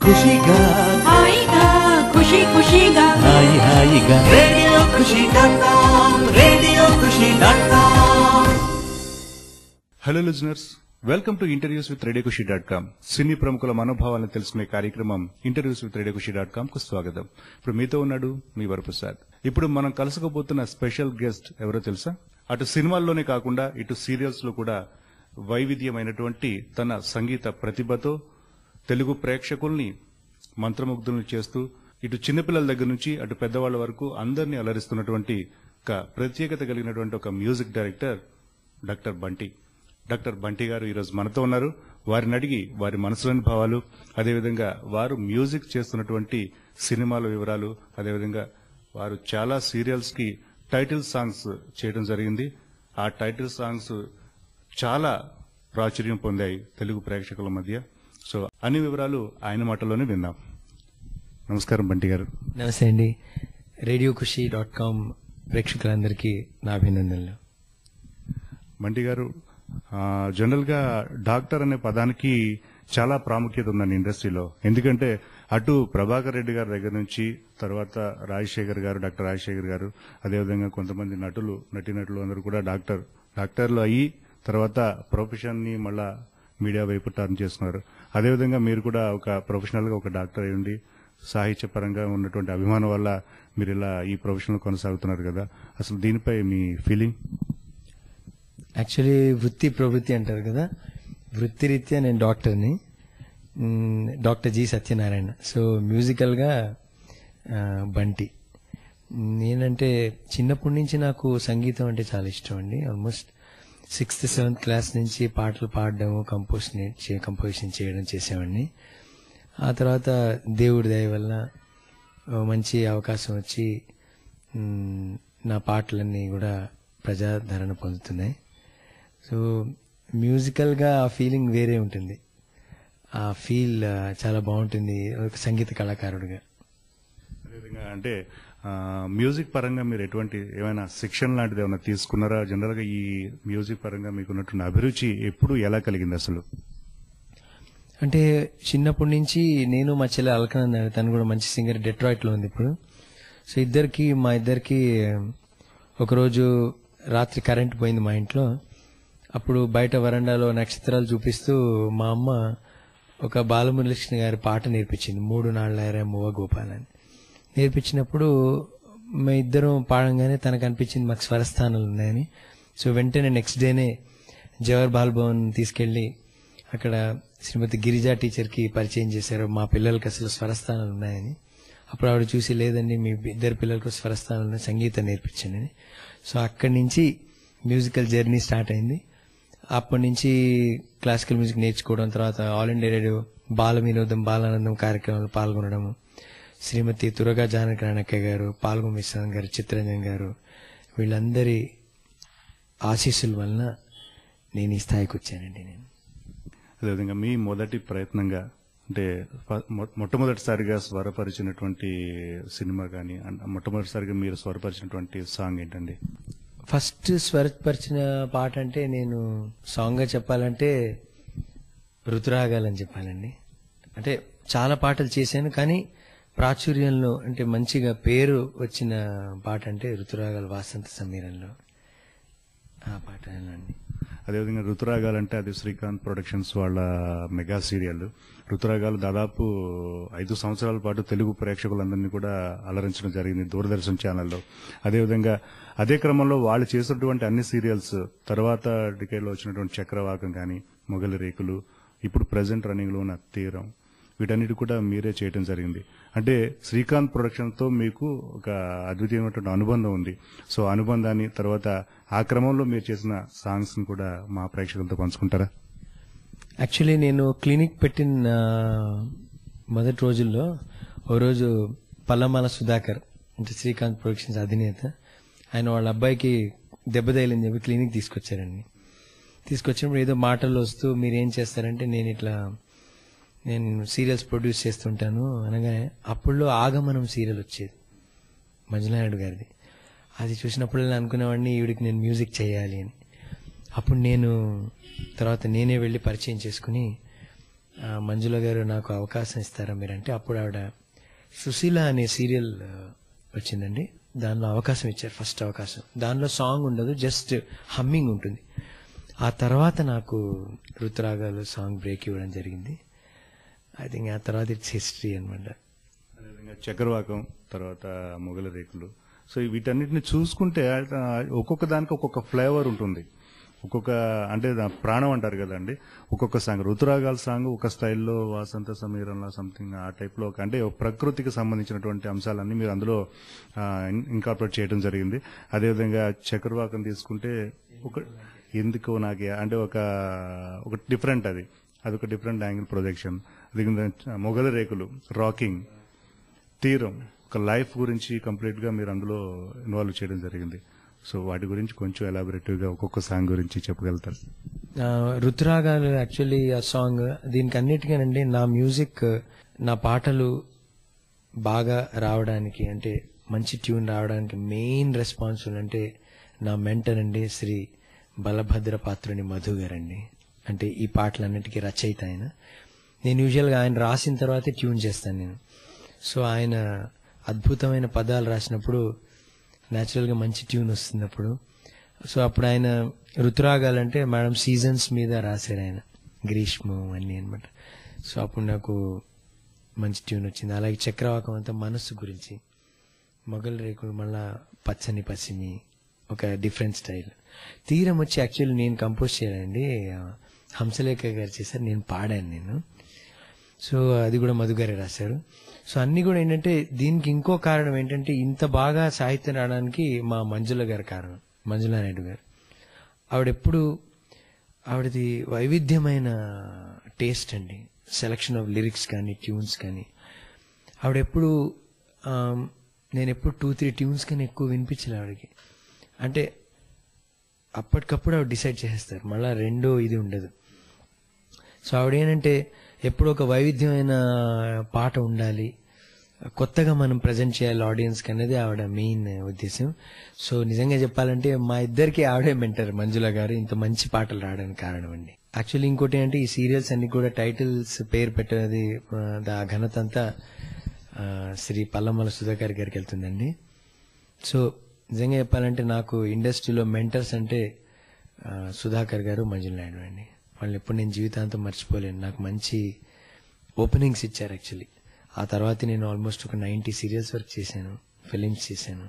ఖుషిగా హాయిగా ఖుషి ఖుషిగా హాయి హాయిగా రేడియో ఖుషి.com రేడియో ఖుషి.com. Hello listeners, welcome to interviews with radio ఖుషి.com. సినీ ప్రముఖుల మనోభావాలను తెలుసుకునే కార్యక్రమం ఇంటర్వ్యూస్ విత్ రేడియో ఖుషి.com కు స్వాగతం. ఇప్పుడు మీతో ఉన్నాడు మీ వరప్రసాద్. ఇప్పుడు మనం కలుసుకోబోతున్న స్పెషల్ గెస్ట్ ఎవరో తెలుసా? అటు సినిమాల్లోనే కాకుండా ఇటు సీరియల్స్ లో కూడా వైవిధ్యమైనటువంటి తన సంగీత ప్రతిభతో తెలుగు ప్రేక్షకుల్ని మంత్రముగ్ధులను చేస్తూ ఇటు చిన్నపిల్లల దగ్గర నుంచి అటు పెద్దవాళ్ల వరకు అందరినీ అలరిస్తున్నటువంటి ఒక ప్రత్యేకత కలిగినటువంటి ఒక music director doctor Bunty. Doctor Bunty గారు ఈరోజు మనతో ఉన్నారు. వారిని అడిగి వారి మనసులోని భావాలు, అదేవిధంగా వారు మ్యూజిక్ చేస్తున్నటువంటి సినిమాల వివరాలు, అదేవిధంగా వారు చాలా సీరియల్స్ కి టైటిల్ సాంగ్స్ చేయడం జరిగింది. ఆ టైటిల్ సాంగ్స్ చాలా ప్రాచుర్యం పొందాయి తెలుగు ప్రేక్షకుల మధ్య. సో అన్ని వివరాలు ఆయన మాటల్లోనే విందాం. నమస్కారం బంటి గారు. నమస్తే అండి. రేడియో ఖుషి.com ప్రేక్షకులందరికీ నా అభినందనలు. బంటి గారు, జనరల్ గా డాక్టర్ అనే పదానికి చాలా ప్రాముఖ్యత ఉందండి ఇండస్ట్రీలో. ఎందుకంటే అటు ప్రభాకర్ రెడ్డి గారి దగ్గర నుంచి తర్వాత రాజశేఖర్ గారు, డాక్టర్ రాజశేఖర్ గారు, అదేవిధంగా కొంతమంది నటీనటులు అందరూ కూడా డాక్టర్లు అయ్యి తర్వాత ప్రొఫెషన్ ని మళ్ళా మీడియా వైపు టర్న్ చేస్తున్నారు. అదేవిధంగా మీరు కూడా ఒక ప్రొఫెషనల్ గా ఒక డాక్టర్ అయి ఉండి సాహిత్య పరంగా ఉన్నటువంటి అభిమానం వల్ల మీరు ఇలా ఈ ప్రొఫెషన్ లో కొనసాగుతున్నారు కదా, అసలు దీనిపై మీ ఫీలింగ్? యాక్చువల్లీ వృత్తి ప్రవృత్తి అంటారు కదా, వృత్తిరీత్యా నేను డాక్టర్ని, doctor G Satyanarayana. So musical గా బంటి. నేనంటే చిన్నప్పటి నుంచి నాకు సంగీతం అంటే చాలా ఇష్టం అండి. ఆల్మోస్ట్ 6th 7th క్లాస్ నుంచి పాటలు పాడడం, కంపోజిషన్ చేయడం చేసేవాడిని. ఆ తర్వాత దేవుడి దయ వల్ల మంచి అవకాశం వచ్చి నా పాటలన్నీ కూడా ప్రజాదరణ పొందుతున్నాయి. సో మ్యూజికల్గా ఆ ఫీలింగ్ వేరే ఉంటుంది. ఆ ఫీల్ చాలా బాగుంటుంది ఒక సంగీత కళాకారుడిగా. అదేవిధంగా అంటే మ్యూజిక్ పరంగా మీరు ఏమైనా శిక్షణ లాంటిది ఏమైనా తీసుకున్నారా? జనరల్ గా ఈ మ్యూజిక్ పరంగా మీకున్నటువంటి అభిరుచి ఎప్పుడు ఎలా కలిగింది అసలు? అంటే చిన్నప్పటి నుంచి నేను మా చెల్లె అల్కనంద, తను కూడా మంచి సింగర్, డెట్రాయిట్ లో ఉంది ఇప్పుడు. సో మా ఇద్దరికి ఒకరోజు రాత్రి కరెంట్ పోయింది మా ఇంట్లో. అప్పుడు బయట వరండాలో నక్షత్రాలు చూపిస్తూ మా అమ్మ ఒక బాలమురళీకృష్ణ గారి పాట నేర్పించింది, 3 నాళ్ళ మువ్వ గోపాల్ అని. నేర్పించినప్పుడు మా ఇద్దరం పాడంగానే తనకు అనిపించింది మాకు స్వరస్థానాలు ఉన్నాయని. సో వెంటనే నెక్స్ట్ డేనే జవహర్ బాల్ భవన్ తీసుకెళ్లి అక్కడ శ్రీమతి గిరిజా టీచర్కి పరిచయం చేశారు, మా పిల్లలకి అసలు స్వరస్థానాలు ఉన్నాయని. అప్పుడు ఆవిడ చూసి, లేదండి మీ ఇద్దరు పిల్లలకు స్వరస్థానాలు ఉన్నాయి, సంగీతం నేర్పించండి. సో అక్కడి నుంచి మ్యూజికల్ జర్నీ స్టార్ట్ అయింది. అప్పటి నుంచి క్లాసికల్ మ్యూజిక్ నేర్చుకోవడం, తర్వాత ఆల్ ఇండియా రేడియో బాల వినోదం, బాలానందం కార్యక్రమాలు పాల్గొనడము, శ్రీమతి తురగా జానకి రాణక్క గారు, పాల్గొన విశ్వనాథ్ గారు, చిత్రంజన్ గారు, వీళ్ళందరి ఆశీస్సుల వలన నేను ఈ స్థాయికి వచ్చానండి. నేను అదేవిధంగా మీ మొదటి ప్రయత్నంగా అంటే మొట్టమొదటిసారిగా స్వరపరిచినటువంటి సినిమా కానీ, మొట్టమొదటిసారిగా మీరు స్వరపరిచినటువంటి సాంగ్ ఏంటండి? ఫస్ట్ స్వరపరిచిన పాట అంటే నేను సాంగ్ గా చెప్పాలంటే ఋతురాగాలని చెప్పాలండి. అంటే చాలా పాటలు చేశాను, కానీ ప్రాచుర్యంలో అంటే మంచిగా పేరు వచ్చిన పాట అంటే ఋతురాగాలు, వాసంత సమీరంలో ఆ పాట అండి. అదేవిధంగా ఋతురాగాలంటే అది శ్రీకాంత్ ప్రొడక్షన్స్ వాళ్ళ మెగా సీరియల్. ఋతురాగాలు దాదాపు 5 సంవత్సరాల పాటు తెలుగు ప్రేక్షకులందరినీ కూడా అలరించడం జరిగింది దూరదర్శన్ ఛానల్లో. అదేవిధంగా అదే క్రమంలో వాళ్ళు చేసినటువంటి అన్ని సీరియల్స్ తర్వాత డికేడ్లో వచ్చినటువంటి చక్రవాకం కానీ, మొగలి రేకులు, ఇప్పుడు ప్రెసెంట్ రన్నింగ్ లో ఉన్న తీరం, వీటన్నిటి కూడా మీరే చేయడం జరిగింది. అంటే శ్రీకాంత్ ప్రొడక్షన్ తో మీకు ఒక అద్వితీయమైనటువంటి అనుబంధం ఉంది. సో అనుబంధాన్ని తర్వాత ఆ క్రమంలో మీరు చేసిన సాంగ్స్ ని కూడా మా ప్రేక్షకులతో పంచుకుంటారా? యాక్చువల్లీ నేను క్లినిక్ పెట్టిన మొదటి రోజుల్లో ఓ రోజు పల్లమాల సుధాకర్ అంటే శ్రీకాంత్ ప్రొడక్షన్స్ అధినేత, ఆయన వాళ్ళ అబ్బాయికి దెబ్బ తగిలిందని చెప్పి క్లినిక్ తీసుకొచ్చారండి. తీసుకొచ్చినప్పుడు ఏదో మాటల్లో వస్తూ మీరేం చేస్తారంటే నేను సీరియల్స్ ప్రొడ్యూస్ చేస్తుంటాను అనగానే, అప్పుడులో ఆగమనం సీరియల్ వచ్చేది మంజునాయుడు గారిది. అది చూసినప్పుడు నేను అనుకునేవాడిని ఈవిడికి నేను మ్యూజిక్ చేయాలి అని. అప్పుడు నేను తర్వాత నేనే వెళ్ళి పరిచయం చేసుకుని మంజుల గారు నాకు అవకాశం ఇస్తారా మీరంటే, అప్పుడు ఆవిడ సుశీల అనే సీరియల్ వచ్చిందండి, దానిలో అవకాశం ఇచ్చారు, ఫస్ట్ అవకాశం. దానిలో సాంగ్ ఉండదు, జస్ట్ హమ్మింగ్ ఉంటుంది. ఆ తర్వాత నాకు ఋతురాగాలు సాంగ్ బ్రేక్ ఇవ్వడం జరిగింది. ఐ థింక్ ఆ తర్వాత ఇట్స్ హిస్టరీ అనమాట. అదేవిధంగా చక్రవాకం, తర్వాత మొగల రేకులు. సో వీటన్నిటిని చూసుకుంటే ఒక్కొక్క దానికి ఒక్కొక్క ఫ్లేవర్ ఉంటుంది, ఒక్కొక్క అంటే ప్రాణం అంటారు కదండి. ఒక్కొక్క సాంగ్, ఋతురాగాల సాంగ్ ఒక స్టైల్లో, వాసంత సమీరంలో సంథింగ్ ఆ టైప్లో అంటే ప్రకృతికి సంబంధించినటువంటి అంశాలన్నీ మీరు అందులో ఇన్కార్పొరేట్ చేయడం జరిగింది. అదేవిధంగా చక్రవాకం తీసుకుంటే ఒక ఎందుకో నాకే అంటే ఒక డిఫరెంట్, అదొక డిఫరెంట్ యాంగిల్ ప్రొజెక్షన్. అది మొగల రేకులు, రాకింగ్, తీరం, ఒక లైఫ్ గురించి కంప్లీట్ గా మీరు అందులో ఇన్వాల్వ్ చేయడం జరిగింది. సో వాటి గురించి కొంచెం ఎలాబొరేటివ్ గా ఒక్కొక్క సాంగ్ గురించి చెప్పగలుగుతారు? ఋతురాగాలు యాక్చువల్లీ ఆ సాంగ్, దీనికి అన్నిటికీనండి నా మ్యూజిక్, నా పాటలు బాగా రావడానికి అంటే మంచి ట్యూన్ రావడానికి మెయిన్ రెస్పాన్సిబుల్ అంటే నా మెంటర్ అండి, శ్రీ బలభద్ర పాత్రుని మధు గారండి. అంటే ఈ పాటలన్నిటికీ రచయిత ఆయన. నేను యూజువల్గా ఆయన రాసిన తర్వాతే ట్యూన్ చేస్తాను నేను. సో ఆయన అద్భుతమైన పదాలు రాసినప్పుడు న్యాచురల్గా మంచి ట్యూన్ వస్తున్నప్పుడు, సో అప్పుడు ఆయన ఋతురాగాలంటే మేడం సీజన్స్ మీద రాశారు ఆయన, గ్రీష్మం అన్నీ అనమాట. సో అప్పుడు నాకు మంచి ట్యూన్ వచ్చింది. అలాగే చక్రవాకం అంతా మనస్సు గురించి, మొగల రేకులు మళ్ళా పచ్చని పసిమి, ఒక డిఫరెంట్ స్టైల్. తీరం వచ్చి యాక్చువల్లీ నేను కంపోజ్ చేయాలండి, హంసలేఖ గారు చేశారు, నేను పాడాను నేను. సో అది కూడా మధు గారే రాశారు. సో అన్ని కూడా ఏంటంటే దీనికి ఇంకో కారణం ఏంటంటే ఇంత బాగా సాహిత్యం రావడానికి మా మంజుల గారి కారణం, మంజులా నాయుడు గారు. ఆవిడది వైవిధ్యమైన టేస్ట్ అండి, సెలక్షన్ ఆఫ్ లిరిక్స్ కానీ ట్యూన్స్ కానీ. ఆవిడెప్పుడు నేను ఎప్పుడు 2-3 ట్యూన్స్ కానీ ఎక్కువ వినిపించలే ఆవిడకి. అంటే అప్పటికప్పుడు ఆవిడ డిసైడ్ చేసేస్తారు, మళ్ళీ రెండో ఇది ఉండదు. సో ఆవిడేంటంటే ఎప్పుడు ఒక వైవిధ్యమైన పాట ఉండాలి, కొత్తగా మనం ప్రజెంట్ చేయాలి ఆడియన్స్కి అనేది ఆవిడ మెయిన్ ఉద్దేశం. సో నిజంగా చెప్పాలంటే మా ఇద్దరికి ఆవిడే మెంటర్ మంజుల గారు, ఇంత మంచి పాటలు రావడానికి కారణం అండి. యాక్చువల్లీ ఇంకోటి ఏంటంటే ఈ సీరియల్స్ అన్ని కూడా టైటిల్స్ పేరు పెట్టేది ఆ ఘనత అంతా శ్రీ పల్లమల సుధాకర్ గారికి వెళ్తుందండి. సో నిజంగా చెప్పాలంటే నాకు ఇండస్ట్రీలో మెంటర్స్ అంటే సుధాకర్ గారు, మంజుల నాయుడు అండి. వాళ్ళని ఎప్పుడు నేను జీవితాంతం మర్చిపోలేను. నాకు మంచి ఓపెనింగ్స్ ఇచ్చారు యాక్చువల్లీ. ఆ తర్వాత నేను ఆల్మోస్ట్ ఒక 90 సీరియల్స్ వర్క్ చేశాను, ఫిలిమ్స్ చేశాను.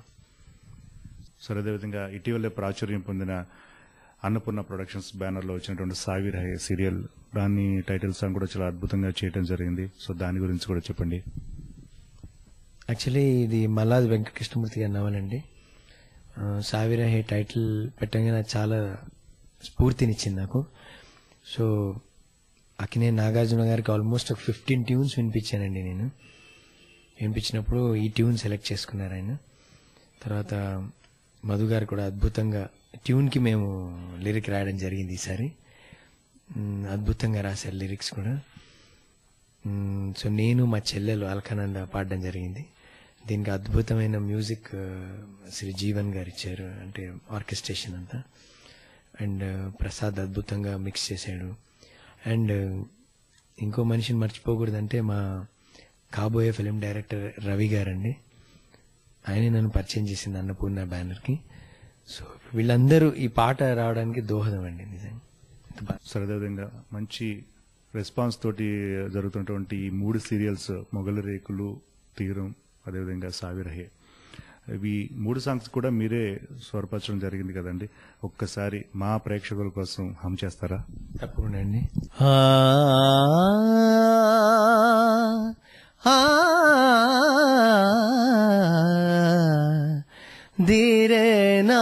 సరే, అదేవిధంగా ఇటీవలే ప్రాచుర్యం పొందిన అన్నపూర్ణ ప్రొడక్షన్స్ బ్యానర్లో వచ్చినటువంటి సావిర్ హై సీరియల్, దాని టైటిల్ సాంగ్ కూడా చాలా అద్భుతంగా చేయడం జరిగింది. సో దాని గురించి కూడా చెప్పండి. యాక్చువల్లీ ఇది మల్లాది వెంకటకృష్ణమూర్తి గారి నవలండి. సావిర్ హై టైటిల్ పెట్టగానే నాకు చాలా స్ఫూర్తినిచ్చింది నాకు. సో అక్కినే నాగార్జున గారికి ఆల్మోస్ట్ ఒక 15 ట్యూన్స్ వినిపించానండి నేను. వినిపించినప్పుడు ఈ ట్యూన్ సెలెక్ట్ చేసుకున్నారు ఆయన. తర్వాత మధు గారు కూడా అద్భుతంగా ట్యూన్కి మేము లిరిక్ రాయడం జరిగింది ఈసారి. అద్భుతంగా రాశారు లిరిక్స్ కూడా. సో నేను మా చెల్లెలు అల్కానంద పాడడం జరిగింది. దీనికి అద్భుతమైన మ్యూజిక్ శ్రీ జీవన్ గారు ఇచ్చారు, అంటే ఆర్కెస్ట్రేషన్ అంతా. అండ్ ప్రసాద్ అద్భుతంగా మిక్స్ చేశాడు. అండ్ ఇంకో మనిషిని మర్చిపోకూడదంటే మా కాబోయే ఫిలిం డైరెక్టర్ రవి గారండి. ఆయనే నన్ను పరిచయం చేసింది అన్నపూర్ణ బ్యానర్కి. సో వీళ్ళందరూ ఈ పాట రావడానికి దోహదం అండి నిజంగా. సరదాగా మంచి రెస్పాన్స్ తోటి జరుగుతున్నటువంటి ఈ 3 సీరియల్స్, మొగల రేకులు, తీరం, అదేవిధంగా సావిరహే, ఇవి 3 సాంగ్స్ కూడా మీరే స్వరపరచడం జరిగింది కదండి. ఒక్కసారి మా ప్రేక్షకుల కోసం హమ్ చేస్తారా? తప్పకుండా అండి. ధీరేనా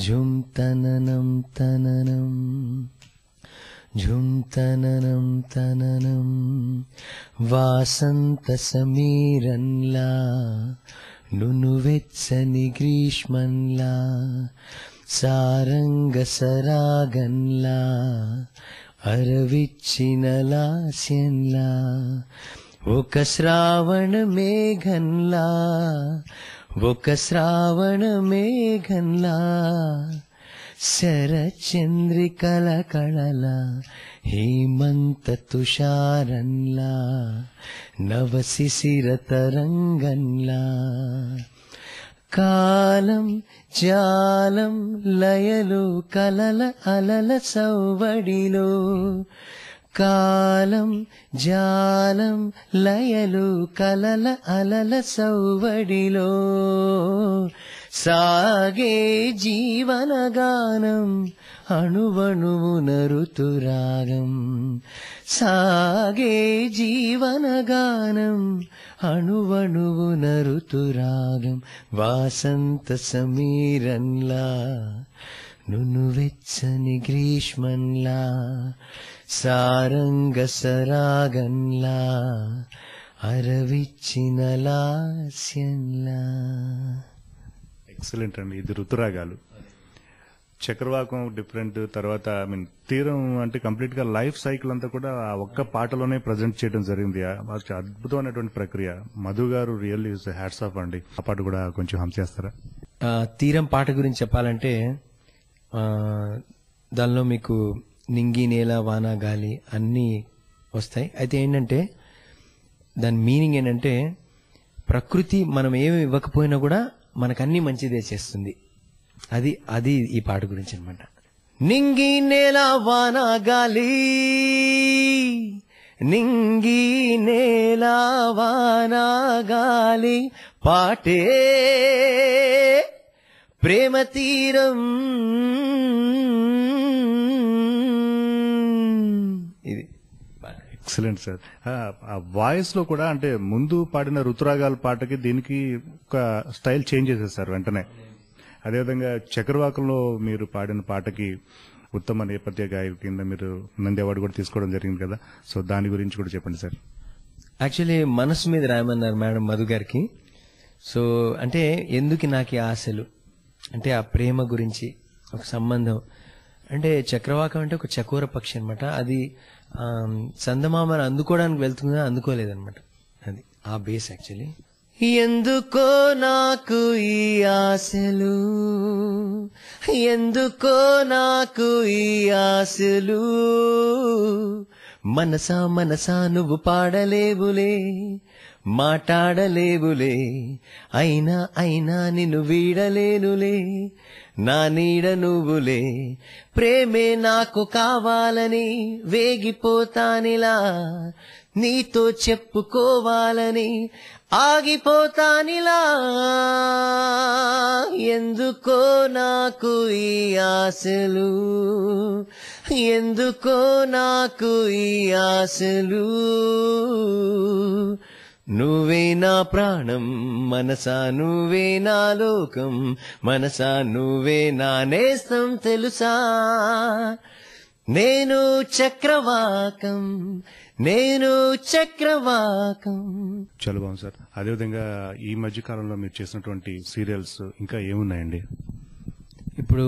ఝుమ్ తననం తననం ఝుమ్ తననం తననం వాసంత సమీరన్లా నును వెచ్చని గ్రీష్మంలా సారంగ సరాగన్లా అరవిచ్చిన లాస్యంలా ఒక శ్రావణ మేఘంలా ఒక శ్రావణ మేఘంలా శరచంద్రికల కళల హేమంత తుషారంలా నవశిశిర తరంగంలా కాలం జాలం లయలు కలల అలల సౌవడిలో కాలం జాలం లయలు కలల అలల సౌవడిలో సాగే జీవనగానం అణువణువున ఋతురాగం సాగే జీవనగానం అణువణువున ఋతురాగం వాసంత సమీరంలా నునువెచ్చని గ్రీష్మంలా సారంగ సరాగంలా అరవిచ్చిన లాస్యంలా. ఎక్సలెంట్ అండి. ఇది ఋతురాగాలు. చక్రవాకం డిఫరెంట్, తర్వాత తీరం అంటే కంప్లీట్ గా లైఫ్ సైకిల్ అంతా కూడా ఆ ఒక్క పాటలోనే ప్రజెంట్ చేయడం జరిగింది. అద్భుతమైనటువంటి ప్రక్రియ. మధు గారు రియల్లీ హ్యాట్స్ ఆఫ్ అండి. ఆ పాట కూడా కొంచెం హమ్ చేస్తారా? తీరం పాట గురించి చెప్పాలంటే దానిలో మీకు నింగి నేల వాన గాలి అన్నీ వస్తాయి. అయితే ఏంటంటే దాని మీనింగ్ ఏంటంటే ప్రకృతి మనం ఏమి ఇవ్వకపోయినా కూడా మనకన్నీ మంచిదే చేస్తుంది. అది ఈ పాట గురించి అనమాట. నింగి నేల వాన గాలి నింగి నేల వాన గాలి పాటే ప్రేమ తీరం. ఇది ఎక్సలెంట్ సార్. ఆ వాయిస్ లో కూడా అంటే ముందు పాడిన ఋతురాగాల పాటకి దీనికి ఒక స్టైల్ చేంజ్ చేసేసారు వెంటనే. అదేవిధంగా చక్రవాకంలో మీరు పాడిన పాటకి ఉత్తమ నేపథ్య గాయకు కింద మీరు నంది అవార్డు కూడా తీసుకోవడం జరిగింది కదా, సో దాని గురించి కూడా చెప్పండి సార్. యాక్చువల్లీ మనసు మీద రాయమన్నారు మేడం మధు గారికి. సో అంటే ఎందుకు నాకు ఆశలు అంటే ఆ ప్రేమ గురించి ఒక సంబంధం. అంటే చక్రవాకం అంటే ఒక చకోర పక్షి అనమాట. అది చందమామను అందుకోవడానికి వెళ్తుందా అందుకోలేదన్నమాట. అది ఆ బేస్ యాక్చువల్లీ. ఎందుకో నాకు ఈ ఆశలు ఎందుకో నాకు ఈ ఆశలు మనసా మనసా నువ్వు పాడలేవులే మాట్లాడలేవులే అయినా అయినా నిన్ను వీడలేనులే నా నీడ నువ్వులే ప్రేమే నాకు కావాలని వేగిపోతానిలా నీతో చెప్పుకోవాలని ఆగిపోతానిలా ఎందుకో నాకు ఈ ఆశలు ఎందుకో నాకు ఈ ఆశలు నువ్వే నా ప్రాణం మనసా నువ్వే నా లోకం మనసా నువ్వే నా నేస్తం తెలుసా నేను చక్రవాకం నేను చక్రవాకం. చాలా బాగుంది సార్. అదేవిధంగా ఈ మధ్య కాలంలో మీరు చేసినటువంటి సీరియల్స్ ఇంకా ఏమున్నాయండి? ఇప్పుడు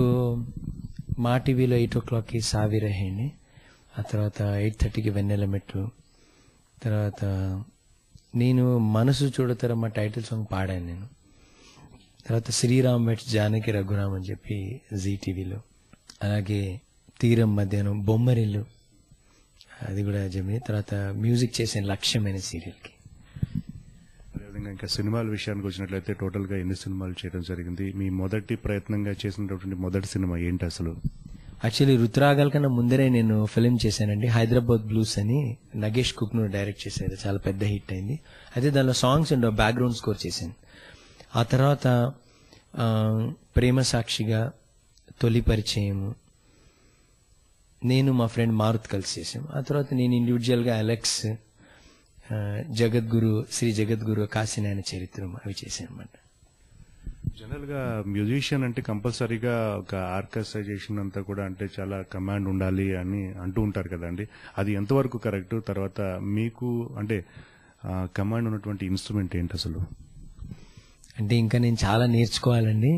మా టీవీలో 8 o'clockకి సావి రహేండి, ఆ తర్వాత 8:30కి వెన్నెల మెట్లు, తర్వాత నేను మనసు చూడతర మా టైటిల్ సాంగ్ పాడాను నేను. తర్వాత శ్రీరామ్ వెట్స్ జానకి రఘురామ్ అని చెప్పి జీ టీవీలో, అలాగే తీరం మధ్యాహ్నం బొమ్మరిల్లు అది కూడా జమిని. తర్వాత మ్యూజిక్ చేసిన లక్ష్యమైన సీరియల్కి. అదేవిధంగా ఇంకా సినిమాల విషయానికి వచ్చినట్లయితే టోటల్ గా ఎన్ని సినిమాలు చేయడం జరిగింది? మీ మొదటి ప్రయత్నంగా చేసినటువంటి మొదటి సినిమా ఏంటి అసలు? యాక్చువల్లీ రుతురాగాల కన్నా ముందరే నేను ఫిలిం చేశానండి, హైదరాబాద్ బ్లూస్ అని. నగేష్ కుక్నూర్ డైరెక్ట్ చేశారు, చాలా పెద్ద హిట్ అయింది. అయితే దానిలో సాంగ్స్ అండ్ బ్యాక్గ్రౌండ్ స్కోర్ చేశాను. ఆ తర్వాత ప్రేమ సాక్షిగా, తొలి పరిచయం నేను మా ఫ్రెండ్ మారుత్ కలిసి చేసాం. ఆ తర్వాత నేను ఇండివిజువల్గా అలెక్స్, జగద్గురు, శ్రీ జగద్గురు, కాశీనాయన చరిత్రం అవి చేశాను అనమాట. జనరల్ గా మ్యూజిషియన్ అంటే కంపల్సరీగా ఒక ఆర్కెస్ట్రైజేషన్ అంతా కూడా అంటే చాలా కమాండ్ ఉండాలి అని అంటూ ఉంటారు కదండి, అది ఎంతవరకు కరెక్ట్? తర్వాత మీకు అంటే కమాండ్ ఉన్నటువంటి ఇన్స్ట్రుమెంట్ ఏంటి అసలు? అంటే ఇంకా నేను చాలా నేర్చుకోవాలండి,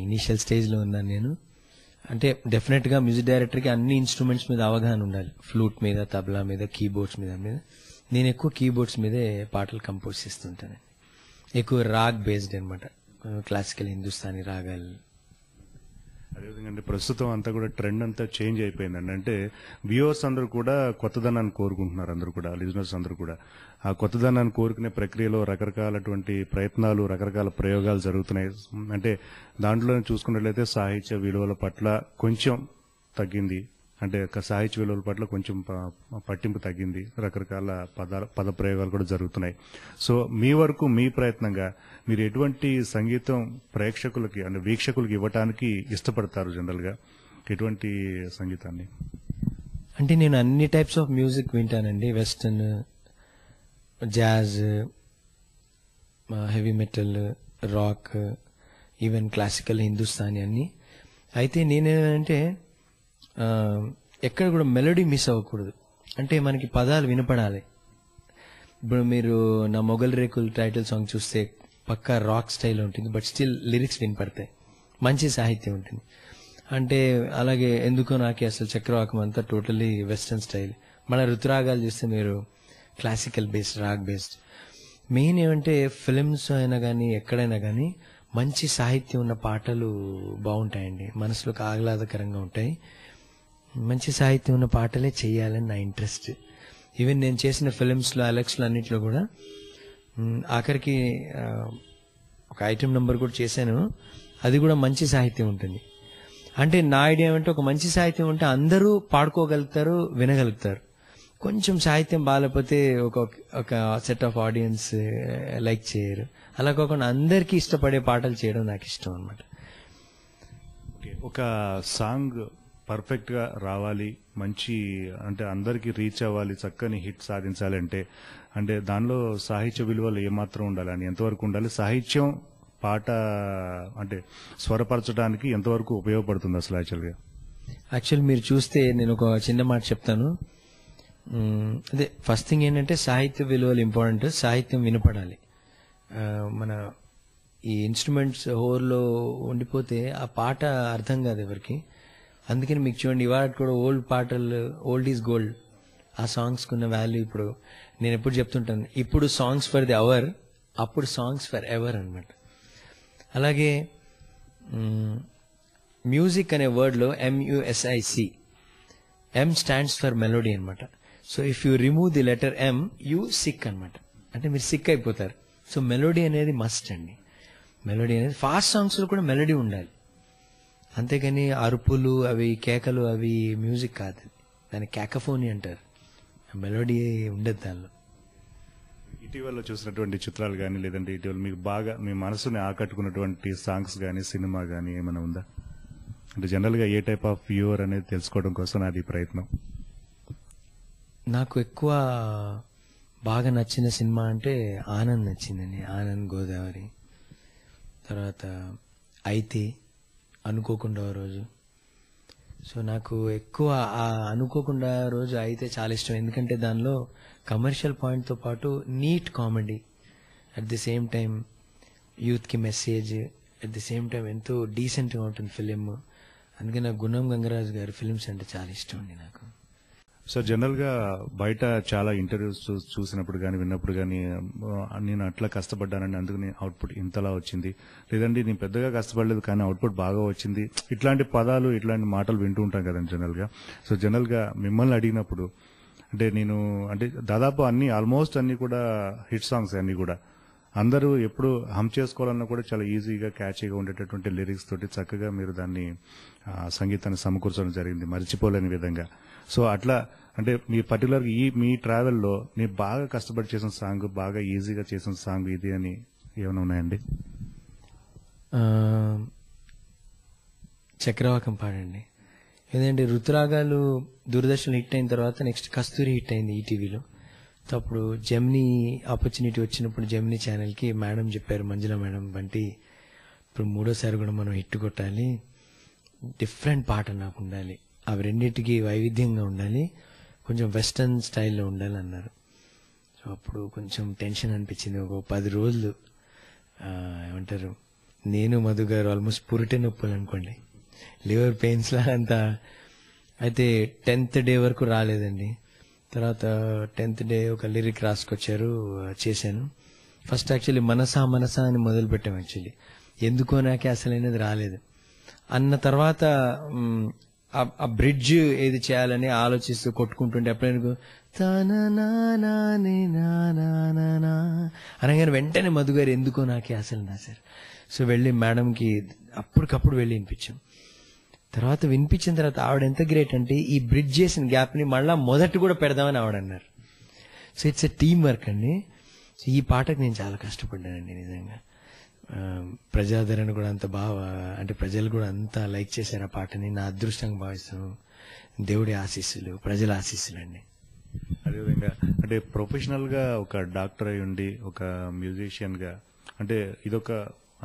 ఇనీషియల్ స్టేజ్లో ఉన్నాను నేను. అంటే డెఫినెట్గా మ్యూజిక్ డైరెక్టర్కి అన్ని ఇన్స్ట్రుమెంట్స్ మీద అవగాహన ఉండాలి, ఫ్లూట్ మీద, తబలా మీద, కీబోర్డ్స్ మీద. నేను ఎక్కువ కీబోర్డ్స్ మీదే పాటలు కంపోజ్ చేస్తుంటాను. ఎక్కువ రాగ్ బేస్డ్ అనమాట, క్లాసికల్ హిందుస్థానీ రాగాలు. అదేవిధంగా అంటే ప్రస్తుతం అంతా కూడా ట్రెండ్ అంతా చేంజ్ అయిపోయిందండి. అంటే వ్యూవర్స్ అందరూ కూడా కొత్తదనాన్ని కోరుకుంటున్నారు, అందరూ కూడా లిజనర్స్ అందరూ కూడా ఆ కొత్తదనాన్ని కోరుకునే ప్రక్రియలో రకరకాలటువంటి ప్రయత్నాలు, రకరకాల ప్రయోగాలు జరుగుతున్నాయి. అంటే దాంట్లో చూసుకున్నట్లయితే సాహిత్య విలువల పట్ల కొంచెం తగ్గింది, అంటే సాహిత్య విలువల పట్ల కొంచెం పట్టింపు తగ్గింది, రకరకాల పద ప్రయోగాలు కూడా జరుగుతున్నాయి. సో మీ వరకు మీ ప్రయత్నంగా మీరు ఎటువంటి సంగీతం ప్రేక్షకులకి అంటే వీక్షకులకి ఇవ్వటానికి ఇష్టపడతారు? జనరల్ గా ఎటువంటి సంగీతాన్ని? అంటే నేను అన్ని టైప్స్ ఆఫ్ మ్యూజిక్ వింటానండి, western, jazz, heavy metal, rock, even classical, Hindustani అన్ని. అయితే నేనేంటంటే ఎక్కడ కూడా మెలోడీ మిస్ అవ్వకూడదు, అంటే మనకి పదాలు వినపడాలి. ఇప్పుడు మీరు నా మొగల్ రేకుల్ టైటిల్ సాంగ్ చూస్తే పక్కా రాక్ స్టైల్ ఉంటుంది, బట్ స్టిల్ లిరిక్స్ వినపడతాయి, మంచి సాహిత్యం ఉంటుంది. అంటే అలాగే ఎందుకో నాకే అసలు చక్రవాకం అంతా టోటలీ వెస్టర్న్ స్టైల్. మన ఋతురాగాలు చూస్తే మీరు classical based, raga based. Main ఏమంటే ఫిలిమ్స్ అయినా కానీ ఎక్కడైనా కానీ మంచి సాహిత్యం ఉన్న పాటలు బాగుంటాయండి, మనసులోకి ఆహ్లాదకరంగా ఉంటాయి. మంచి సాహిత్యం ఉన్న పాటలే చేయాలని నా ఇంట్రెస్ట్. ఈవెన్ నేను చేసిన ఫిలిమ్స్లో, అలెక్స్లో అన్నిట్లో కూడా ఆఖరికి ఒక ఐటెం నెంబర్ కూడా చేశాను, అది కూడా మంచి సాహిత్యం ఉంటుంది. అంటే నా ఐడియా ఏమంటే ఒక మంచి సాహిత్యం ఉంటే అందరూ పాడుకోగలుగుతారు, వినగలుగుతారు. కొంచెం సాహిత్యం బాగాలేకపోతే ఒక సెట్ ఆఫ్ ఆడియన్స్ లైక్ చేయరు. అలా కాకుండా అందరికీ ఇష్టపడే పాటలు చేయడం నాకు ఇష్టం అన్నమాట. ఒక సాంగ్ పర్ఫెక్ట్ గా రావాలి, మంచి అంటే అందరికి రీచ్ అవ్వాలి, చక్కని హిట్ సాధించాలి అంటే దానిలో సాహిత్య విలువలు ఏమాత్రం ఉండాలి అని ఎంతవరకు ఉండాలి? సాహిత్యం పాట అంటే స్వరపరచడానికి ఎంతవరకు ఉపయోగపడుతుంది అసలు యాక్చువల్ మీరు చూస్తే నేను ఒక చిన్న మాట చెప్తాను. అదే ఫస్ట్ థింగ్ ఏంటంటే సాహిత్య విలువలు ఇంపార్టెంట్, సాహిత్యం వినపడాలి. మన ఈ ఇన్స్ట్రుమెంట్స్ హోర్లో ఉండిపోతే ఆ పాట అర్థం కాదు ఎవరికి. అందుకని మీకు చూడండి, ఇవాళ కూడా ఓల్డ్ పాటలు, ఓల్డ్ ఈజ్ గోల్డ్, ఆ సాంగ్స్కి ఉన్న వాల్యూ ఇప్పుడు నేను ఎప్పుడు చెప్తుంటాను, ఇప్పుడు సాంగ్స్ ఫర్ ది అవర్, అప్పుడు సాంగ్స్ ఫర్ ఎవర్ అనమాట. అలాగే మ్యూజిక్ అనే వర్డ్లో MUSIC, M stands for melody అనమాట. So if you remove the letter M, you sick అనమాట, అంటే మీరు సిక్ అయిపోతారు. సో మెలోడీ అనేది మస్ట్ అండి. మెలోడీ అనేది ఫాస్ట్ సాంగ్స్లో కూడా మెలోడీ ఉండాలి, అంతేగాని అరుపులు అవి కేకలు అవి మ్యూజిక్ కాదు, దాన్ని కేకఫోని అంటారు. మెలోడీ ఉండదు దానిలో. ఇటీవల చూసినటువంటి చిత్రాలు కానీ లేదంటే ఇటీవల మీకు బాగా మీ మనసుని ఆకట్టుకున్నటువంటి సాంగ్స్ కానీ సినిమా కానీ ఏమైనా ఉందా? అంటే జనరల్ గా ఏ టైప్ ఆఫ్ వ్యూవర్ అనేది తెలుసుకోవడం కోసం నాది ప్రయత్నం. నాకు ఎక్కువ బాగా నచ్చిన సినిమా అంటే ఆనంద్ నచ్చిందండి, ఆనంద్, గోదావరి. తర్వాత అయితే అనుకోకుండా రోజు. సో నాకు ఎక్కువ ఆ అనుకోకుండా రోజు అయితే చాలా ఇష్టం, ఎందుకంటే దానిలో కమర్షియల్ పాయింట్తో పాటు neat comedy, at the same time యూత్కి message, at the same time ఎంతో డీసెంట్గా ఉంటుంది ఫిలిం. అందుకే నాకు గుణం గంగరాజు గారి ఫిలిమ్స్ అంటే చాలా ఇష్టం అండి నాకు. సో జనరల్ గా బయట చాలా ఇంటర్వ్యూస్ చూసినప్పుడు కానీ విన్నప్పుడు కానీ నేను అట్లా కష్టపడ్డానని అందుకని అవుట్పుట్ ఇంతలా వచ్చింది, లేదంటే నేను పెద్దగా కష్టపడలేదు కానీ అవుట్పుట్ బాగా వచ్చింది, ఇట్లాంటి పదాలు ఇట్లాంటి మాటలు వింటూ ఉంటాం కదండి జనరల్ గా. సో జనరల్ గా మిమ్మల్ని అడిగినప్పుడు అంటే నేను అంటే దాదాపు ఆల్మోస్ట్ అన్ని కూడా హిట్ సాంగ్స్ అన్ని కూడా అందరూ ఎప్పుడు హమ్ చేసుకోవాలన్నా కూడా చాలా ఈజీగా క్యాచీగా ఉండేటటువంటి లిరిక్స్ తోటి చక్కగా మీరు దాన్ని సంగీతాన్ని సమకూర్చడం జరిగింది మర్చిపోలేని విధంగా. సో అట్లా అంటే మీ పర్టికులర్ మీ ట్రావెల్లో మీరు బాగా కష్టపడి చేసిన సాంగ్, బాగా ఈజీగా చేసిన సాంగ్ ఇది అని ఏమైనా ఉన్నాయండి? చక్రవాకం పాడండి. ఎందుకంటే ఋతురాగాలు దూరదర్శన్ హిట్ అయిన తర్వాత నెక్స్ట్ కస్తూరి హిట్ అయింది ఈటీవీలో. అప్పుడు జెమినీ ఆపర్చునిటీ వచ్చినప్పుడు జెమినీ ఛానల్కి మేడం చెప్పారు, మంజుల మేడం, వంటి ఇప్పుడు మూడోసారి కూడా మనం హిట్ కొట్టాలి, డిఫరెంట్ పాట నాకు ఉండాలి, అవి రెండింటికి వైవిధ్యంగా ఉండాలి, కొంచెం వెస్టర్న్ స్టైల్లో ఉండాలి అన్నారు. సో అప్పుడు కొంచెం టెన్షన్ అనిపించింది. ఒక 10 రోజులు ఏమంటారు, నేను మధు గారు ఆల్మోస్ట్ పురిటే నొప్పులు అనుకోండి, లివర్ పెయిన్స్లా అంతా. అయితే 10th డే వరకు రాలేదండి. తర్వాత 10th డే ఒక లిరిక్ రాసుకొచ్చారు, చేశాను. ఫస్ట్ యాక్చువల్లీ మనసా అని మొదలు పెట్టాం. యాక్చువల్లీ ఎందుకో నాకే అసలు అనేది రాలేదు. అన్న తర్వాత ఆ బ్రిడ్జ్ ఏది చేయాలని ఆలోచిస్తూ కొట్టుకుంటుంటే ఎప్పుడైనా అనగానే వెంటనే మధు గారు ఎందుకో నాకే అసలు రాశారు. సో వెళ్ళి మేడంకి అప్పటికప్పుడు వెళ్ళి వినిపించాం. తర్వాత వినిపించిన తర్వాత ఆవిడ ఎంత గ్రేట్ అంటే ఈ బ్రిడ్జ్ చేసిన గ్యాప్ ని మళ్ళా మొదటి కూడా పెడదామని ఆవిడ అన్నారు. So it's a team work అండి. సో ఈ పాటకు నేను చాలా కష్టపడ్డానండి నిజంగా. ప్రజాదరణ కూడా అంత బాగా, అంటే ప్రజలు కూడా అంత లైక్ చేశారు ఆ పాటని. నా అదృష్టంగా భావిస్తాను. దేవుడి ఆశీస్సులు, ప్రజల ఆశీస్సులు అండి. అదేవిధంగా అంటే ప్రొఫెషనల్ గా ఒక డాక్టర్ అయి ఉండి ఒక మ్యూజిషియన్ గా, అంటే ఇదొక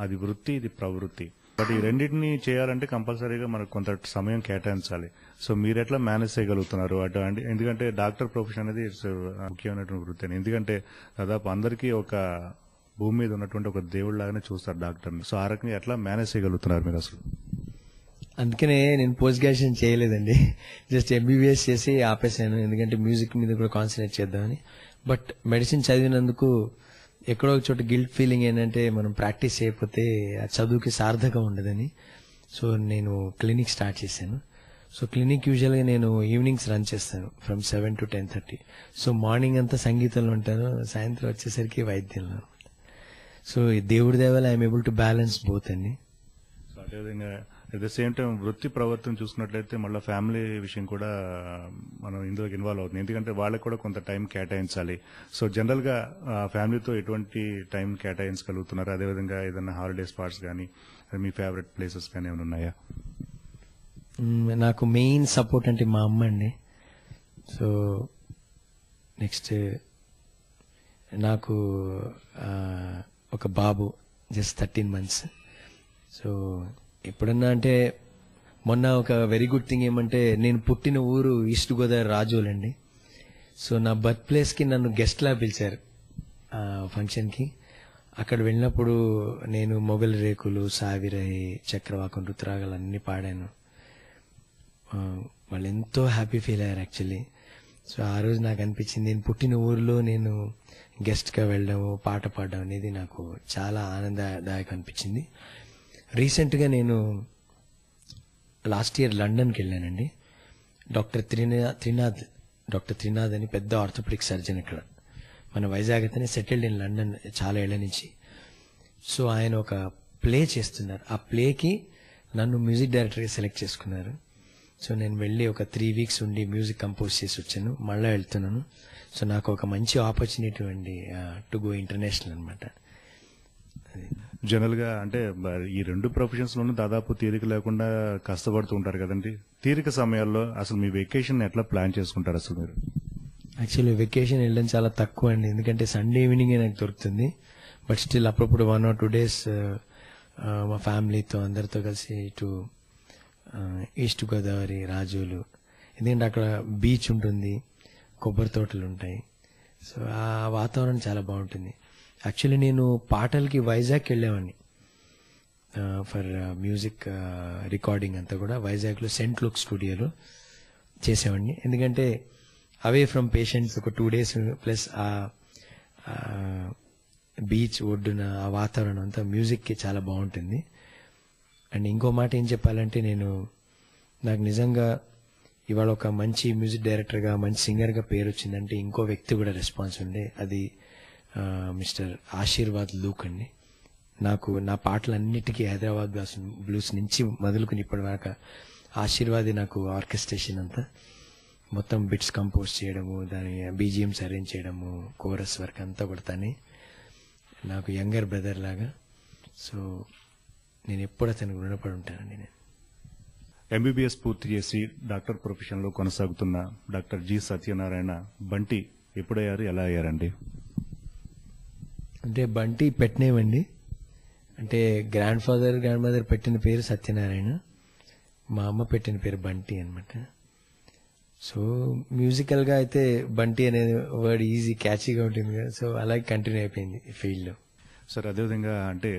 అది వృత్తి, ఇది ప్రవృత్తి. బట్ ఈ రెండింటిని చేయాలంటే కంపల్సరీగా మనకు కొంత సమయం కేటాయించాలి. సో మీరు ఎట్లా మేనేజ్ చేయగలుగుతున్నారు అటు? ఎందుకంటే డాక్టర్ ప్రొఫెషన్ అనేది ముఖ్యమైనటువంటి వృత్తి అని. ఎందుకంటే దాదాపు అందరికీ ఒక భూమి మీద ఉన్నటువంటి ఒక దేవుడి లాగానే చూస్తారు డాక్టర్ని. సో ఆ రకంగా ఎట్లా మేనేజ్ చేయగలుగుతున్నారు మీరు అసలు? అందుకనే నేను పోస్ట్ గ్రాడ్యుయేషన్ చేయలేదండి. జస్ట్ ఎంబీబీఎస్ చేసి ఆపేసాను. ఎందుకంటే మ్యూజిక్ మీద కూడా కాన్సన్ట్రేట్ చేద్దామని. బట్ మెడిసిన్ చదివినందుకు ఎక్కడో ఒక చోట గిల్ట్ ఫీలింగ్ ఏంటంటే మనం ప్రాక్టీస్ చేయకపోతే ఆ చదువుకి సార్థకం ఉండదని. సో నేను క్లినిక్ స్టార్ట్ చేశాను. సో క్లినిక్ యూజువల్గా నేను ఈవినింగ్స్ రన్ చేస్తాను ఫ్రమ్ 7 to 10:30. సో మార్నింగ్ అంతా సంగీతంలో ఉంటాను, సాయంత్రం వచ్చేసరికి వైద్యంలో. సో దేవుడి దేవాల I'm able to balance both అండి. సో అదేవిధంగా అట్ ద సేమ్ టైం వృత్తి ప్రవర్తన చూసుకున్నట్లయితే మళ్ళీ ఫ్యామిలీ విషయం కూడా మనం ఇందులోకి ఇన్వాల్వ్ అవుతుంది. ఎందుకంటే వాళ్ళకి కూడా కొంత టైం కేటాయించాలి. సో జనరల్ గా ఫ్యామిలీతో ఎటువంటి టైం కేటాయించగలుగుతున్నారు? అదేవిధంగా ఏదైనా హాలిడే స్పాట్స్ కానీ మీ ఫేవరెట్ ప్లేసెస్ కానీ ఏమైనా ఉన్నాయా? నాకు మెయిన్ సపోర్ట్ అంటే మా అమ్మ అండి. సో నెక్స్ట్ నాకు ఒక బాబు జస్ట్ 13 months. సో ఎప్పుడన్నా అంటే మొన్న ఒక వెరీ గుడ్ థింగ్ ఏమంటే నేను పుట్టిన ఊరు ఈస్ట్ గోదావరి రాజోలండి. సో నా బర్త్ ప్లేస్కి నన్ను గెస్ట్ లా పిలిచారు ఫంక్షన్కి. అక్కడ వెళ్ళినప్పుడు నేను మొగలి రేకులు, సావిరహి, చక్రవాకం, రుతురాగాలు అన్నీ పాడాను. వాళ్ళు ఎంతో హ్యాపీ ఫీల్ అయ్యారు యాక్చువల్లీ. సో ఆ రోజు నాకు అనిపించింది నేను పుట్టిన ఊరిలో నేను గెస్ట్గా వెళ్ళడము, పాట పాడడం అనేది నాకు చాలా ఆనందదాయకం అనిపించింది. రీసెంట్గా నేను లాస్ట్ ఇయర్ లండన్కి వెళ్ళానండి. డాక్టర్ త్రినాథ్ అని పెద్ద ఆర్థోపెడిక్ సర్జన్ ఇక్కడ మన వైజాగ్ అతనే సెటిల్డ్ ఇన్ లండన్ చాలా ఏళ్ల నుంచి. సో ఆయన ఒక ప్లే చేస్తున్నారు. ఆ ప్లేకి నన్ను మ్యూజిక్ డైరెక్టర్గా సెలెక్ట్ చేసుకున్నారు. సో నేను వెళ్ళి ఒక 3 weeks ఉండి మ్యూజిక్ కంపోజ్ చేసి వచ్చాను. మళ్ళీ వెళ్తున్నాను. సో నాకు ఒక మంచి ఆపర్చునిటీ అండి టు గో ఇంటర్నేషనల్ అనమాట. జనరల్ గా అంటే ఈ రెండు ప్రొఫెషన్స్ లోనూ దాదాపు తీరిక లేకుండా కష్టపడుతూ ఉంటారు కదండి. తీరిక సమయాల్లో అసలు మీ వెకేషన్ ఎట్లా ప్లాన్ చేసుకుంటారు అసలు మీరు? యాక్చువల్లీ వెకేషన్ వెళ్ళడం చాలా తక్కువ అండి. ఎందుకంటే సండే ఈవినింగే నాకు దొరుకుతుంది. బట్ స్టిల్ అప్పుడప్పుడు 1 or 2 days మా ఫ్యామిలీతో అందరితో కలిసి ఇటు ఈస్ట్ గోదావరి, రాజోలు. ఎందుకంటే అక్కడ బీచ్ ఉంటుంది, కొబ్బరి తోటలు ఉంటాయి. సో ఆ వాతావరణం చాలా బాగుంటుంది. యాక్చువల్లీ నేను పాటలకి వైజాగ్కి వెళ్ళేవాడిని ఫర్ మ్యూజిక్ రికార్డింగ్ అంతా కూడా. వైజాగ్లో సెంట్ లూక్ స్టూడియోలో చేసేవాడిని. ఎందుకంటే అవే ఫ్రమ్ పేషెంట్స్ ఒక 2 days ప్లస్ ఆ బీచ్ ఒడ్డున ఆ వాతావరణం అంతా మ్యూజిక్కి చాలా బాగుంటుంది. అండ్ ఇంకో మాట ఏం చెప్పాలంటే నాకు నిజంగా ఇవాళ ఒక మంచి మ్యూజిక్ డైరెక్టర్గా, మంచి సింగర్గా పేరు వచ్చిందంటే ఇంకో వ్యక్తి కూడా రెస్పాన్స్ ఉండే. అది మిస్టర్ ఆశీర్వాద్ లూక్ అండి. నాకు నా పాటలన్నిటికీ హైదరాబాద్ బ్లూస్ నుంచి మొదలుకుని ఇప్పటి వరకు ఆశీర్వాది నాకు ఆర్కెస్ట్రేషన్ అంతా మొత్తం బిట్స్ కంపోజ్ చేయడము, దాని బీజిఎమ్స్ అరేంజ్ చేయడము, కోరస్ వర్క్ అంతా కూడా తనే నాకు యంగర్ బ్రదర్ లాగా. సో నేను ఎప్పుడు అతనికి రుణపడి ఉంటానండి. నేను ఎంబీబీఎస్ పూర్తి చేసి డాక్టర్ ప్రొఫెషన్ లో కొనసాగుతున్న డాక్టర్ జి సత్యనారాయణ బంటి ఎప్పుడయ్యారు, ఎలా అయ్యారండి? అంటే బంటి పెట్టినేవండి. అంటే గ్రాండ్ ఫాదర్, గ్రాండ్ మదర్ పెట్టిన పేరు సత్యనారాయణ, మా అమ్మ పెట్టిన పేరు బంటి అనమాట. సో మ్యూజికల్గా అయితే బంటి అనే వర్డ్ ఈజీ క్యాచీగా ఉంటుంది కదా. సో అలాగే కంటిన్యూ అయిపోయింది ఈ ఫీల్డ్లో. సార్ అదేవిధంగా అంటే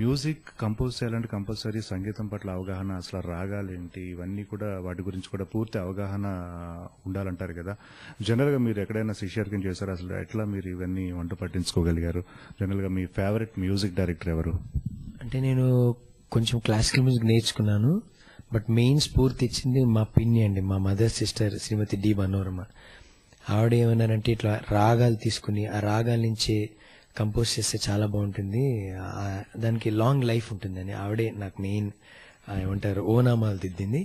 మ్యూజిక్ కంపోజ్ చేయాలంటే కంపల్సరీ సంగీతం పట్ల అవగాహన, అసలు రాగాలేంటి ఇవన్నీ కూడా వాటి గురించి కూడా పూర్తి అవగాహన ఉండాలంటారు కదా. జనరల్గా మీరు ఎక్కడైనా శిష్యర్కం చేశారు, అసలు ఎట్లా మీరు ఇవన్నీ వంట పట్టించుకోగలిగారు? జనరల్గా మీ ఫేవరెట్ మ్యూజిక్ డైరెక్టర్ ఎవరు? అంటే నేను కొంచెం క్లాసికల్ మ్యూజిక్ నేర్చుకున్నాను, బట్ మెయిన్ స్ఫూర్తి ఇచ్చింది మా పిన్ని అండి, మా మదర్ సిస్టర్ శ్రీమతి డి మనోరమ. ఆవిడ ఏమన్నారంటే ఇట్లా రాగాలు తీసుకుని ఆ రాగాల నుంచి కంపోజ్ చేస్తే చాలా బాగుంటుంది, దానికి లాంగ్ లైఫ్ ఉంటుందని ఆవిడే నాకు మెయిన్ ఏమంటారు ఓనామాలు దిద్దింది.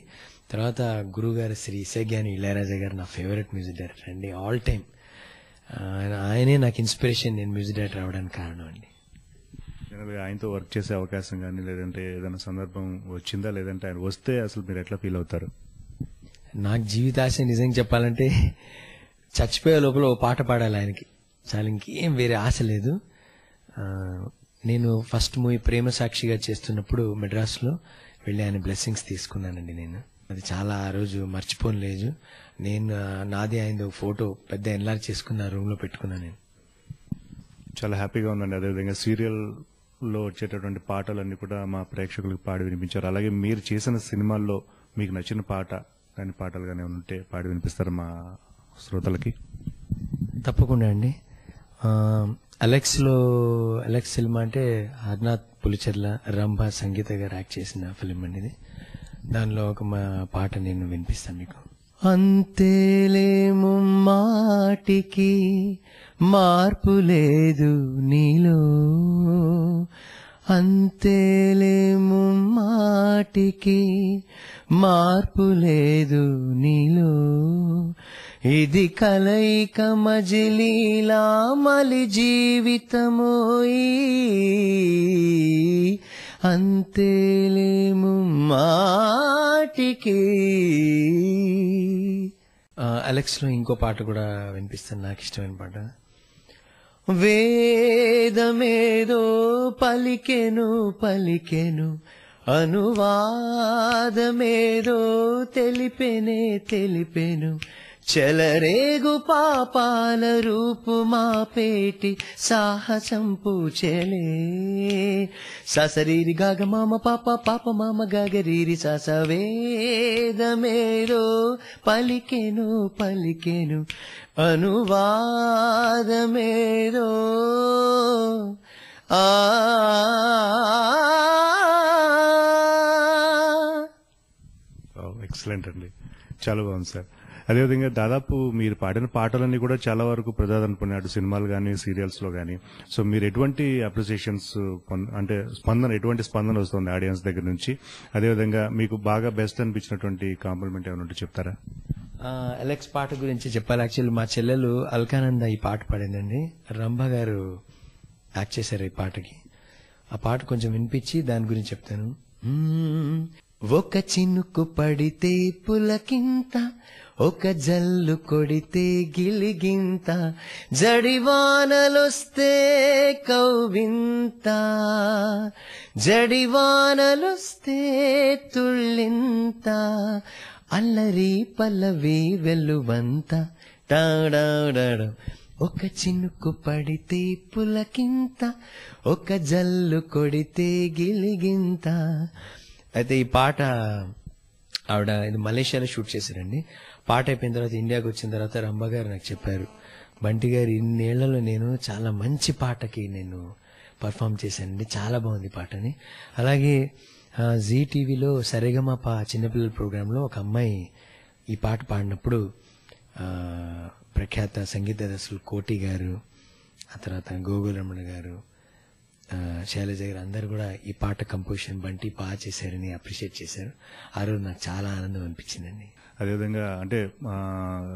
తర్వాత గురుగారు శ్రీ ఇసగ్యాని ఇళయరాజా గారు నా ఫేవరెట్ మ్యూజిక్ డైరెక్టర్ అండి, ఆల్ టైమ్. ఆయనే నాకు ఇన్స్పిరేషన్, నేను మ్యూజిక్ డైరెక్టర్ అవడానికి కారణం అండి. జనరల్గా ఆయనతో వర్క్ చేసే అవకాశం కానీ లేదంటే ఏదైనా సందర్భం వచ్చిందా, లేదంటే ఆయన వస్తే అసలు మీరు ఎట్లా ఫీల్ అవుతారు? నాకు జీవితాశ నిజంగా చెప్పాలంటే చచ్చిపోయే లోపల ఓ పాట పాడాలి ఆయనకి, చాలా, ఇంకేం వేరే ఆశ లేదు. నేను ఫస్ట్ మూవీ ప్రేమ సాక్షిగా చేస్తున్నప్పుడు మెడ్రాస్లో వెళ్ళి ఆయన బ్లెస్సింగ్స్ తీసుకున్నానండి నేను. అది చాలా ఆ రోజు మర్చిపోలేదు. నేను నాది ఆయనది ఒక ఫోటో పెద్ద ఎన్లార్జ్ చేసుకున్న రూమ్ లో పెట్టుకున్నాను నేను. చాలా హ్యాపీగా ఉందండి. అదేవిధంగా సీరియల్లో వచ్చేటటువంటి పాటలన్నీ కూడా మా ప్రేక్షకులకు పాడి వినిపించారు. అలాగే మీరు చేసిన సినిమాల్లో మీకు నచ్చిన పాట కానీ పాటలు కానీ ఉంటే పాడి వినిపిస్తారు మా శ్రోతలకి? తప్పకుండా అండి. అలెక్స్ సినిమా అంటే హర్నాథ్ పులిచెర్ల, రంభ, సంగీత గారు యాక్ట్ చేసిన ఫిలిం అండి ఇది. దానిలో ఒక మా పాట నేను వినిపిస్తాను మీకు. అంతేలేము మాటికి మార్పు లేదు నీలో, అంతేలేము మాటికి మార్పు లేదు నీలో, ఇది కలయిక మజిలీలా మలి జీవితమోయి, అంతేలేము మాటికి. అలెక్స్ లో ఇంకో పాట కూడా వినిపిస్తాను, నాకు ఇష్టమైన పాట. వేదమేదో పలికెను పలికెను, అనువాదమేదో తెలిపెనే తెలిపెను, చెలరేగు పాపాల రూపు మా పేటి సాహసం పూచెలే, ససరీరి గాగ మామ పాప పాప మామ గాగరీరి సస. వేదమేదో పలికెను పలికెను, అనువాదమేదో ఎక్సలెంట్ అండి, చాలా బాగుంది సార్. అదేవిధంగా దాదాపు మీరు పాడిన పాటలన్నీ కూడా చాలా వరకు ప్రజాదరణ పొందాడు, సినిమాలు కానీ సీరియల్స్ లో కానీ. సో మీరు ఎటువంటి అప్రిసియేషన్స్ అంటే ఎటువంటి స్పందన వస్తుంది ఆడియన్స్ దగ్గర నుంచి? అదేవిధంగా మీకు బాగా బెస్ట్ అనిపించినటువంటి కాంప్లిమెంట్ ఏమైనా ఉంటే చెప్తారా? అలెక్స్ పాట గురించి చెప్పాలి. యాక్చువల్లీ మా చెల్లెలు అల్కానంద ఈ పాట పాడిందండి, రంభ గారు యాక్ట్ చేశారు ఈ పాటకి. ఆ పాట కొంచెం వినిపించి దాని గురించి చెప్తాను. ఒక చినుకు పడితే పులకింత, ఒక జల్లు కొడితే గిలిగింత, జడివానలొస్తే కౌవింత, జడివానలొస్తే తుళ్ళింత, అల్లరి పల్లవి వెల్లువంత టాడాడాడ. ఒక చినుకు పడితే పులకింత, ఒక జల్లు కొడితే గిలిగింత. అయితే ఈ పాట ఆవిడ ఇది మలేషియాలో షూట్ చేశారండి. పాట అయిపోయిన తర్వాత ఇండియాకి వచ్చిన తర్వాత రంభ గారు నాకు చెప్పారు, బంటి గారు ఇన్నేళ్లలో నేను చాలా మంచి పాటకి నేను పర్ఫామ్ చేశానండి, చాలా బాగుంది పాటని. అలాగే జీ టీవీలో సరేగమప చిన్నపిల్లల ప్రోగ్రాంలో ఒక అమ్మాయి ఈ పాట పాడినప్పుడు ప్రఖ్యాత సంగీత దర్శకులు కోటి గారు, ఆ తర్వాత గోగులరమణ గారు, శైలజ గారు అందరు కూడా ఈ పాట కంపోజిషన్ బంటి బాగా చేశారని అప్రిషియేట్ చేశారు. ఆ రోజు నాకు చాలా ఆనందం అనిపించిందండి. అదేవిధంగా అంటే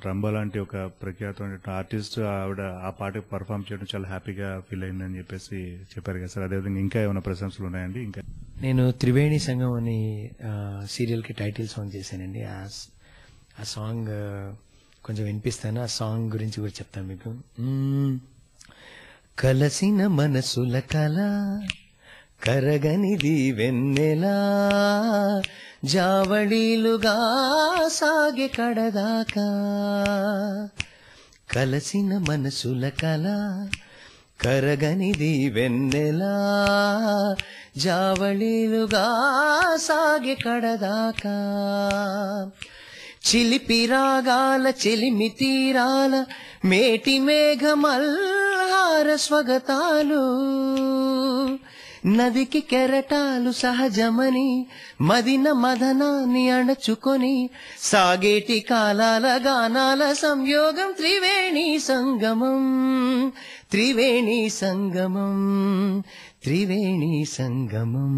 రంభ లాంటి ఒక ప్రఖ్యాతమైన ఆర్టిస్ట్ ఆవిడ ఆ పాట పర్ఫామ్ చేయడం చాలా హ్యాపీగా ఫీల్ అయిందని చెప్పేసి చెప్పారు కదా సార్. అదేవిధంగా ఇంకా ఏమైనా ప్రశంసలు ఉన్నాయండి? ఇంకా నేను త్రివేణి సంఘం అని సీరియల్ కి టైటిల్ సాంగ్ చేశానండి. ఆ సాంగ్ కొంచెం వినిపిస్తాను, ఆ సాంగ్ గురించి కూడా చెప్తాను మీకు. కలసిన మనసుల కల కరగనిది వెన్నెలా, జావళీలుగా సాగే కడదాకా. కలసిన మనసుల కల కరగనిది వెన్నెలా జావళీలుగా సాగే కడదాకా చిలిపి రాగాల చెలిమి తీరాల మేటి మేఘమల్హార స్వగతాలు నదికి కెరటాలు సహజమని మదిన మదనాన్ని అణచుకొని సాగేటి కాలాల గానాల సంయోగం త్రివేణి సంగమం త్రివేణి సంగమం త్రివేణి సంగమం.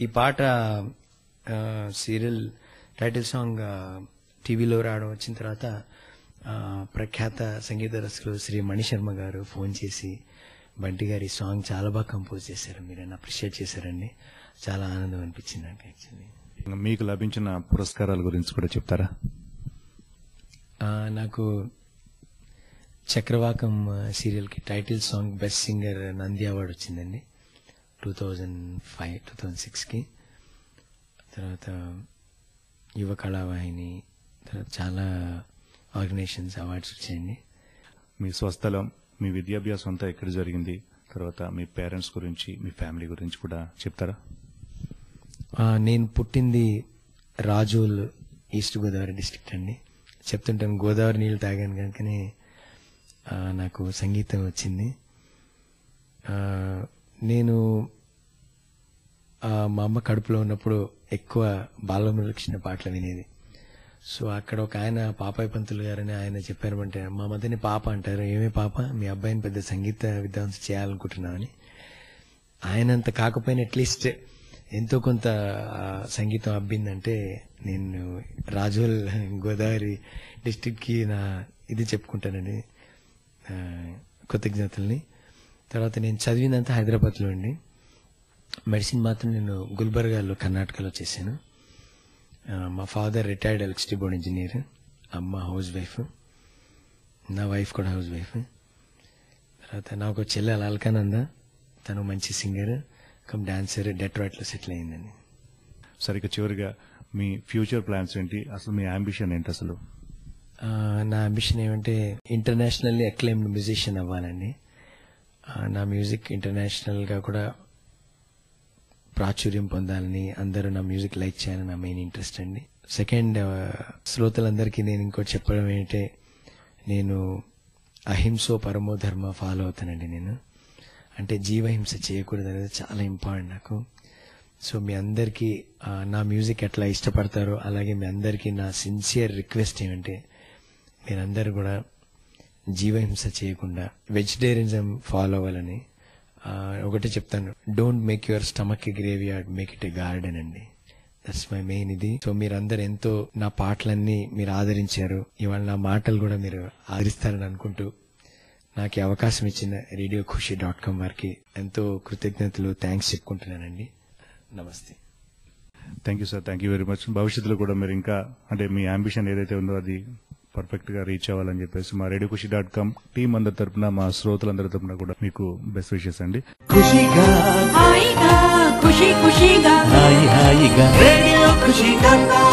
ఈ పాట సీరియల్ టైటిల్ సాంగ్ టీవీలో రావడం వచ్చిన తర్వాత ప్రఖ్యాత సంగీత దర్శకులు శ్రీ మణిశర్మ గారు ఫోన్ చేసి బంటి గారి సాంగ్ చాలా బాగా కంపోజ్ చేశారు, మీరు అప్రిషియేట్ చేశారండి. చాలా ఆనందం అనిపించింది నాకు. యాక్చువల్లీ మీకు లభించిన పురస్కారాల గురించి కూడా చెప్తారా? నాకు చక్రవాకం సీరియల్కి title song best singer Nandi award వచ్చిందండి 2005-2006కి. తర్వాత యువ కళావాహిని, తర్వాత చాలా ఆర్గనైజేషన్స్ అవార్డ్స్ వచ్చాయండి. మీ స్వస్థలం, మీ విద్యాభ్యాసం అంతా ఎక్కడ జరిగింది, తర్వాత మీ పేరెంట్స్ గురించి, మీ ఫ్యామిలీ గురించి కూడా చెప్తారా? నేను పుట్టింది రాజోల్, ఈస్ట్ గోదావరి డిస్ట్రిక్ట్ అండి. చెప్తుంటాను గోదావరి నీళ్ళు తాగాను కనుకనే నాకు సంగీతం వచ్చింది. నేను మా అమ్మ కడుపులో ఉన్నప్పుడు ఎక్కువ బాలమురళికృష్ణ పాటలు వినేది. సో అక్కడ ఒక ఆయన పాపాయి పంతులు గారని ఆయన చెప్పారంటే, మా మధ్యని పాప అంటారు, ఏమే పాప మీ అబ్బాయిని పెద్ద సంగీత విద్వాంసం చేయాలనుకుంటున్నామని. ఆయనంత కాకపోయినా అట్లీస్ట్ ఎంతో కొంత సంగీతం అబ్బిందంటే నేను రాజోల్ గోదావరి డిస్ట్రిక్ట్కి నా ఇది చెప్పుకుంటానండి, కృతజ్ఞతల్ని. తర్వాత నేను చదివిందంతా హైదరాబాద్లో అండి. మెడిసిన్ మాత్రం నేను గుల్బర్గాలో కర్ణాటకలో చేశాను. మా father retired electricity board engineer, అమ్మ హౌస్ వైఫ్, నా వైఫ్ కూడా హౌస్ వైఫ్. తర్వాత నాకు చెల్లె అల్కానంద, తను మంచి సింగర్ కమ్ డాన్సర్, డెట్రాయిట్లో సెటిల్ అయిందండి. సరిగ్గా చివరిగా మీ ఫ్యూచర్ ప్లాన్స్ ఏంటి, అసలు మీ అంబిషన్ ఏంటి? అసలు నా అంబిషన్ ఏమంటే ఇంటర్నేషనల్లీ అక్లైమ్డ్ మ్యూజిషియన్ అవ్వాలండి. నా మ్యూజిక్ ఇంటర్నేషనల్గా కూడా ప్రాచుర్యం పొందాలని, అందరూ నా మ్యూజిక్ లైక్ చేయాలని నా మెయిన్ ఇంట్రెస్ట్ అండి. సెకండ్, శ్రోతలందరికీ నేను ఇంకోటి చెప్పడం ఏంటంటే, నేను అహింసో పరమో ధర్మ ఫాలో అవుతానండి. నేను అంటే జీవహింస చేయకూడదు అనేది చాలా ఇంపార్టెంట్ నాకు. సో మీ అందరికీ నా మ్యూజిక్ ఎట్లా ఇష్టపడతారో అలాగే మీ అందరికీ నా సిన్సియర్ రిక్వెస్ట్ ఏమంటే, మీరందరూ కూడా జీవహింస చేయకుండా వెజిటేరియనిజం ఫాలో అవ్వాలని. ఒకటే చెప్తాను, don't make your stomach a grave yard, make it A garden అండి. దట్స్ మై మెయిన్ ఇది. సో మీరందరూ ఎంతో నా పాటలన్నీ మీరు ఆదరించారు, ఇవాళ నా మాటలు కూడా మీరు ఆదరిస్తారని అనుకుంటూ నాకు ఈ అవకాశం ఇచ్చిన RadioKhushi.com వారికి ఎంతో కృతజ్ఞతలు, థ్యాంక్స్ చెప్పుకుంటున్నానండి. నమస్తే. Thank you sir, thank you very much. భవిష్యత్తులో కూడా మీరు ఇంకా అంటే మీ అంబిషన్ ఏదైతే ఉందో అది పర్ఫెక్ట్ గా రీచ్ అవ్వాలని చెప్పేసి మా RadioKhushi.com టీం అందరి తరపున, మా శ్రోతలందరి తరపున కూడా మీకు బెస్ట్ విషెస్ అండి. ఖుషిగా హాయిగా ఖుషి ఖుషిగా హాయి హాయిగా రేడియో ఖుషి.com